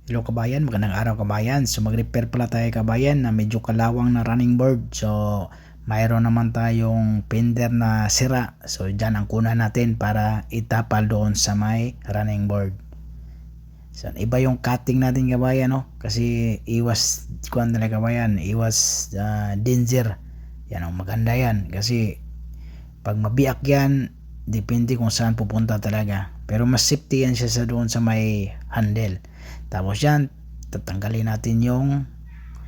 Hello kabayan, magandang araw kabayan. So mag-repair pala tayo kabayan na medyo kalawang na running board. So mayroon naman tayong fender na sira. So dyan ang kuna natin para itapal doon sa may running board. So iba yung cutting natin kabayan, no? Kasi iwas kuan nila kabayan, iwas danger. Yan, maganda yan kasi pag mabiyak yan, depende kung saan pupunta talaga. Pero mas safety yan siya sa doon sa may handle. Tapos yan, tatanggalin natin yung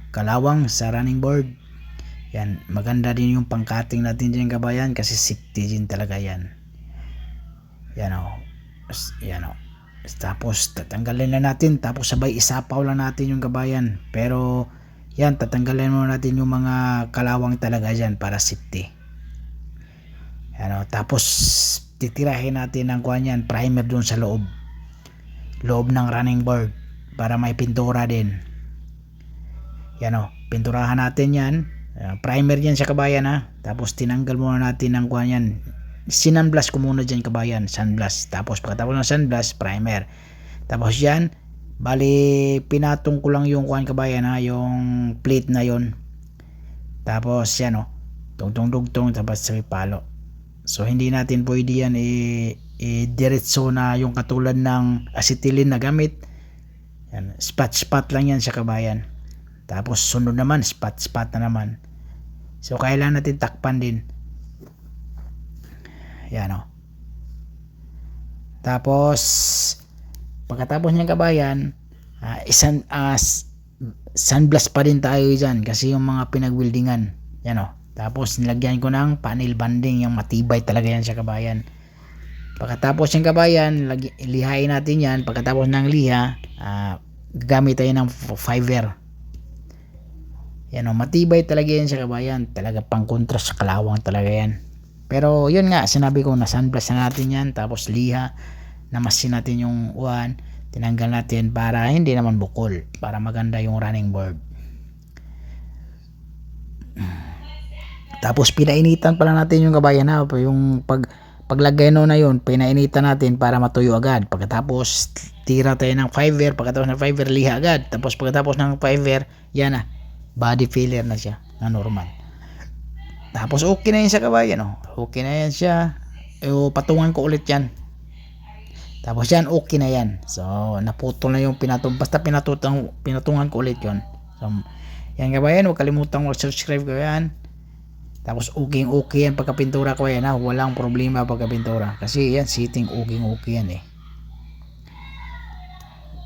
kalawang sa running board. Yan, maganda din yung pang-cutting natin dyan kabayan kasi safety din talaga yan. Yan o. Yan o. Tapos tatanggalin na natin, tapos sabay isapaw lang natin yung kabayan. Pero yan, tatanggalin muna natin yung mga kalawang talaga dyan para safety. Yan o. Tapos titirahin natin ang kuhan yan, primer dun sa loob ng running board para may pintura din. Yan o, pinturahan natin yan. Primer yan sa kabayan ha. Tapos tinanggal muna natin ang kuhan yan. Sinunblast ko muna dyan kabayan, sunblast. Tapos pagkatapos ng sunblast, primer. Tapos yan, bali pinatong ko lang yung kuhan kabayan ha, yung plate na yon. Tapos yan o, tungtong tapos sa palo. So hindi natin pwede yan diretso na yung katulad ng acetylene na gamit. Yan, spot lang yan sa kabayan. Tapos sunod naman, spot na naman. So kailangan natin takpan din. Yan o. Tapos pagkatapos niyan kabayan, sunblast pa din tayo dyan kasi yung mga pinagwildingan. Yan o. Tapos nilagyan ko ng panel banding, yung matibay talaga yan sa kabayan. Pagkatapos yung kabayan, lihain natin yan. Pagkatapos ng liha, gagamit tayo ng fiber. Yan o, matibay talaga yan sa kabayan. Talaga pang contrast sa kalawang talaga yan. Pero yun nga, sinabi ko na sunblast na natin yan. Tapos liha, namasin natin yung uwan. Tinanggal natin para hindi naman bukol. Para maganda yung running board. Tapos pinainitan pala natin yung kabayan ha. Yung paglagay no na yun, pinainitan natin para matuyo agad. Pagkatapos tira tayo ng fiber. Pagkatapos ng fiber, liha agad. Tapos pagkatapos ng fiber, yan na, body filler na siya na normal. Tapos okay na yan sa kabayan oh. Okay na yan siya. Patungan ko ulit yan. Tapos yan, okay na yan. So naputol na yung basta pinatungan ko ulit yun. So yan kabayan, huwag kalimutan mag-subscribe kabayan. Tapos okay yan pagkapintura ko yan ha. Walang problema pagkapintura. Kasi yan, sitting okay yan eh.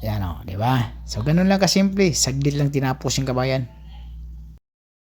Yan o, diba? So ganun lang kasimple. Saglit lang tinapos yung kabayan.